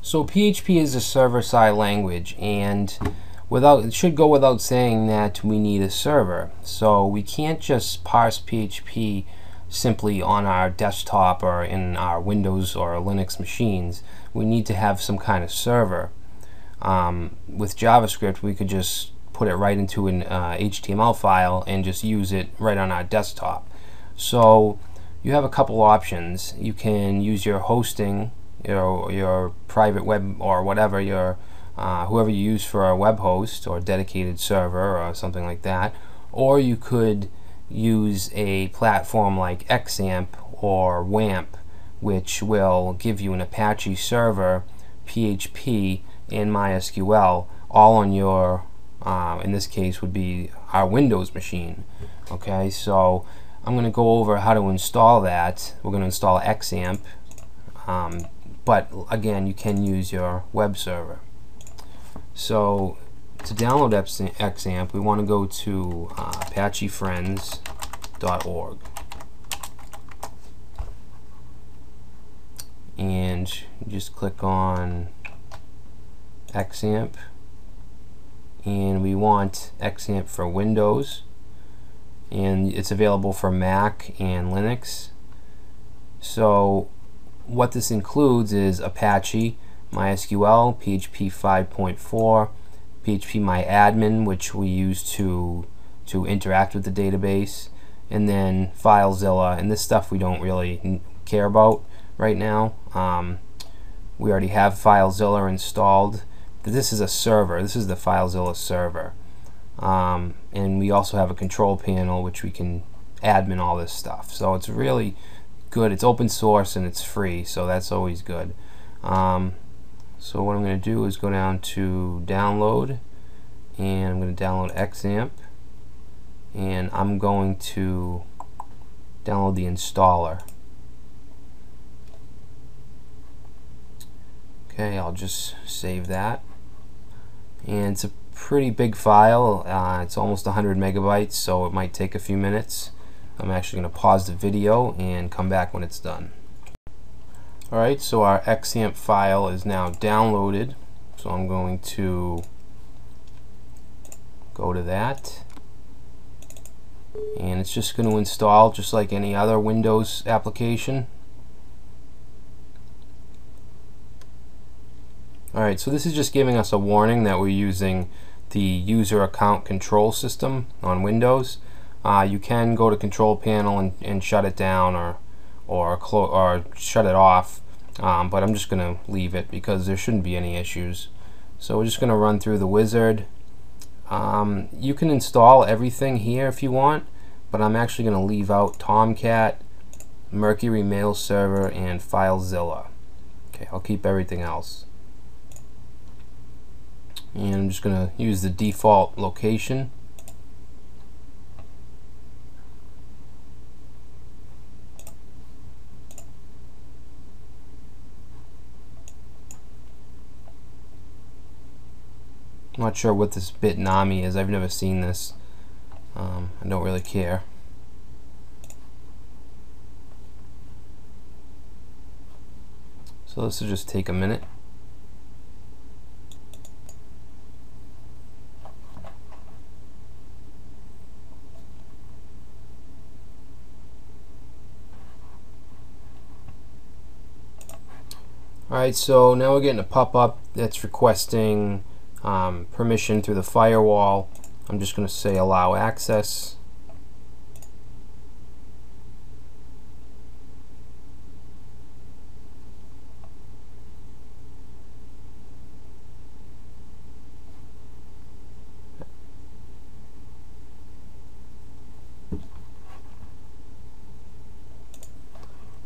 So PHP is a server-side language, and it should go without saying that we need a server. So we can't just parse PHP simply on our desktop or in our Windows or Linux machines. We need to have some kind of server. With JavaScript, we could just put it right into an HTML file and just use it right on our desktop. So you have a couple options. You can use your hosting, your private web or whatever, whoever you use for a web host or dedicated server or something like that, or you could use a platform like XAMPP or WAMP, which will give you an Apache server, PHP, and MySQL all on your, in this case would be our Windows machine. Okay, so I'm going to go over how to install that. We're going to install XAMPP, but again, you can use your web server. So to download XAMPP, we want to go to apachefriends.org, and you just click on XAMPP, and we want XAMPP for Windows, and it's available for Mac and Linux. So what this includes is Apache, MySQL, PHP 5.4, Php Myadmin, which we use to interact with the database, and then FileZilla, and this stuff we don't really care about right now. We already have FileZilla installed. This is a server. This is the FileZilla server, and we also have a control panel which we can admin all this stuff. So it's really good. It's open source and it's free, so that's always good. So what I'm going to do is go down to download, and I'm going to download XAMPP, and I'm going to download the installer. Okay, I'll just save that, and it's a pretty big file. It's almost 100 megabytes, so it might take a few minutes. I'm actually going to pause the video and come back when it's done. Alright, so our XAMPP file is now downloaded, so I'm going to go to that, and it's just going to install just like any other Windows application. Alright, so this is just giving us a warning that we're using the user account control system on Windows. You can go to control panel and shut it down or shut it off, but I'm just going to leave it because there shouldn't be any issues. So we're just going to run through the wizard. You can install everything here if you want, but I'm actually going to leave out Tomcat, Mercury Mail Server, and FileZilla. Okay, I'll keep everything else. And I'm just going to use the default location. I'm not sure what this Bitnami is. I've never seen this. I don't really care. So this will just take a minute. Alright, so now we're getting a pop-up that's requesting permission through the firewall. I'm just going to say allow access.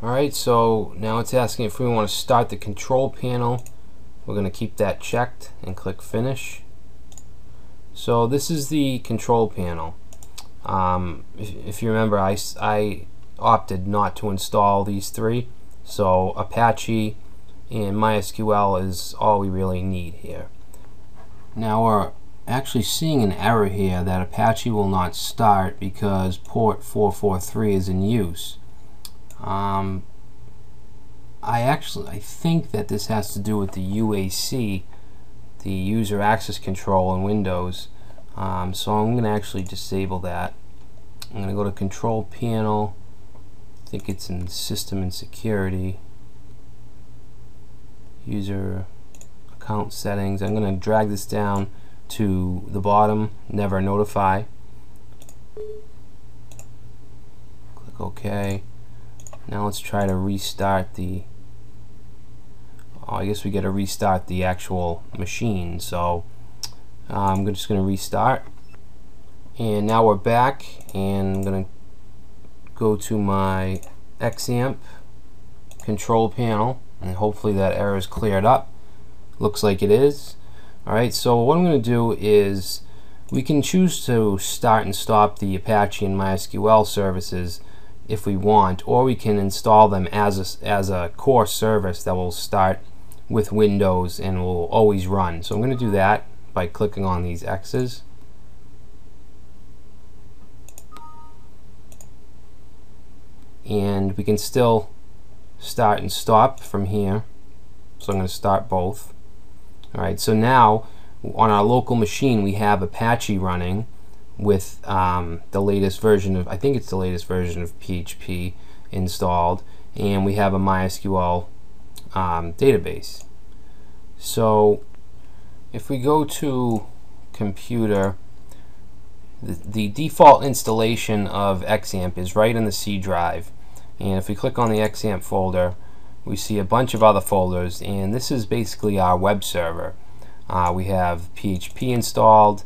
Alright, so now it's asking if we want to start the control panel. We're going to keep that checked and click finish. So this is the control panel. If you remember, I opted not to install these three, so Apache and MySQL is all we really need here. Now we're actually seeing an error here that Apache will not start because port 443 is in use. I think that this has to do with the UAC, the user access control in Windows. So I'm going to actually disable that. I'm going to go to Control Panel. I think it's in System and Security. User Account Settings. I'm going to drag this down to the bottom, Never Notify. Click OK. Now let's try to restart the I guess we got to restart the actual machine. So I'm just going to restart, and now we're back, and I'm going to go to my XAMPP control panel, and hopefully that error is cleared up. Looks like it is. Alright, so what I'm going to do is we can choose to start and stop the Apache and MySQL services if we want, or we can install them as a core service that will start with Windows and will always run. So I'm going to do that by clicking on these X's. And we can still start and stop from here. So I'm going to start both. Alright, so now on our local machine we have Apache running with the latest version of, I think it's the latest version of PHP installed, and we have a MySQL database. So if we go to computer, the default installation of XAMPP is right in the C drive, and if we click on the XAMPP folder we see a bunch of other folders, and this is basically our web server. We have PHP installed,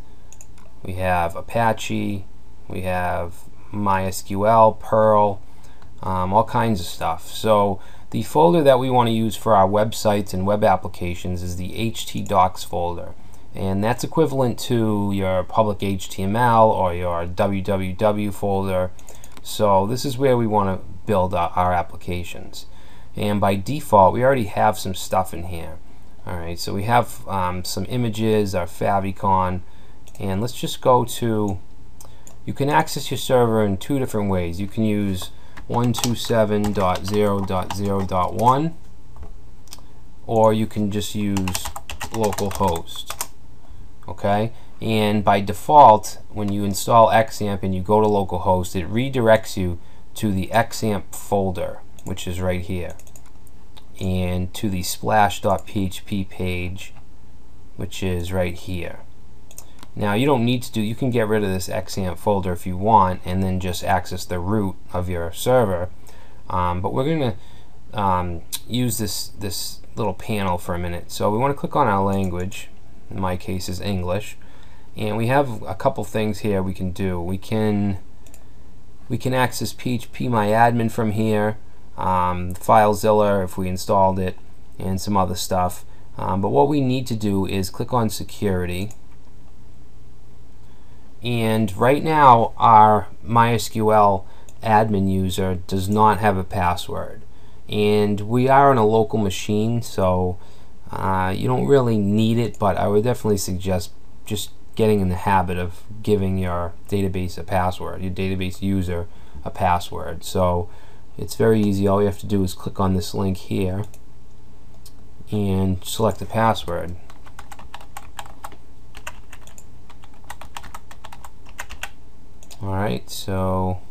we have Apache, we have MySQL, Perl, all kinds of stuff. So the folder that we want to use for our websites and web applications is the Htdocs folder, and that's equivalent to your public HTML or your www folder. So this is where we want to build our applications, and by default we already have some stuff in here. Alright, so we have some images, our favicon, and let's just go to, you can access your server in two different ways. You can use 127.0.0.1, or you can just use localhost. Okay, and by default when you install XAMPP and you go to localhost, it redirects you to the XAMPP folder, which is right here, and to the splash.php page, which is right here. Now you don't need to you can get rid of this XAMPP folder if you want, and then just access the root of your server. But we're going to use this little panel for a minute. So we want to click on our language. In my case is English, and we have a couple things here we can do. We can access Php Myadmin from here, FileZilla if we installed it, and some other stuff. But what we need to do is click on security. And right now our MySQL admin user does not have a password, and we are on a local machine, so you don't really need it, but I would definitely suggest just getting in the habit of giving your database a password, your database user a password. So it's very easy. All you have to do is click on this link here and select a password. Alright, so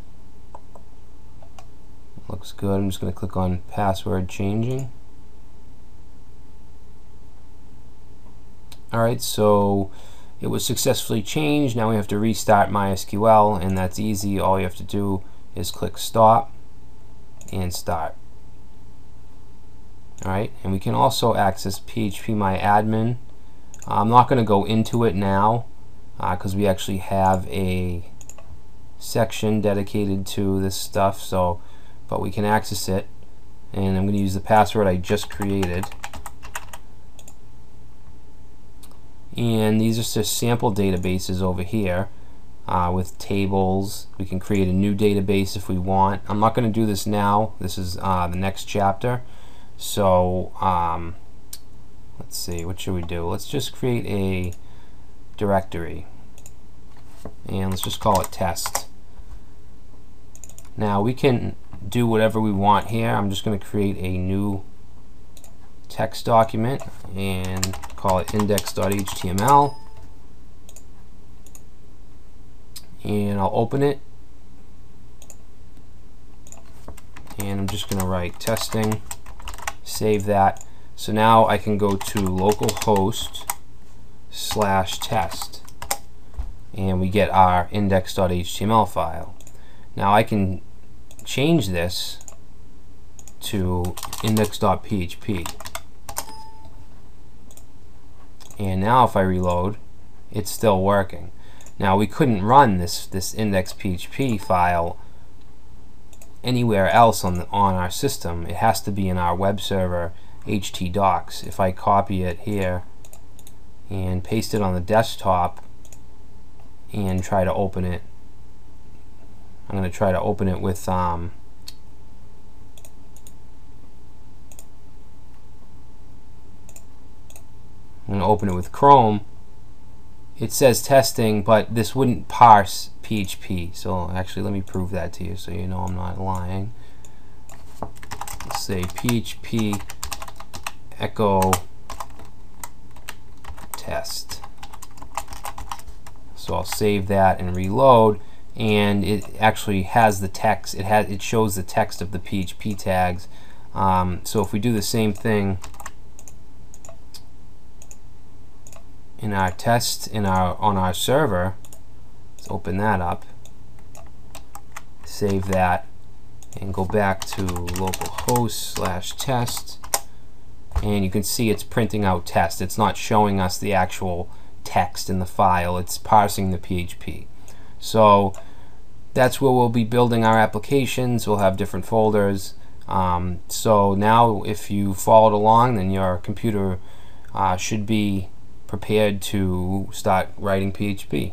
looks good. I'm just going to click on password changing. Alright, so it was successfully changed. Now we have to restart MySQL, and that's easy. All you have to do is click stop and start. Alright, and we can also access Php Myadmin. I'm not going to go into it now because we actually have a section dedicated to this stuff, so but we can access it, and I'm going to use the password I just created. And these are just sample databases over here with tables. We can create a new database if we want. I'm not going to do this now. This is the next chapter. So let's see, what should we do? Let's just create a directory, and let's just call it test. Now we can do whatever we want here. I'm just going to create a new text document and call it index.html, and I'll open it, and I'm just going to write testing, save that. So now I can go to localhost/test, and we get our index.html file. Now I can change this to index.php, and now if I reload, it's still working. Now we couldn't run this index.php file anywhere else on our system. It has to be in our web server Htdocs. If I copy it here and paste it on the desktop and try to open it, I'm going to try to open it with I'm going to open it with Chrome. It says testing, but this wouldn't parse PHP. So actually, let me prove that to you so you know I'm not lying. Let's say PHP echo test. So I'll save that and reload, and it actually has the text. It shows the text of the PHP tags. So if we do the same thing in our test on our server, let's open that up, save that, and go back to localhost/test, and you can see it's printing out test. It's not showing us the actual text in the file, it's parsing the PHP. So that's where we'll be building our applications. We'll have different folders. So now if you followed along, then your computer should be prepared to start writing PHP.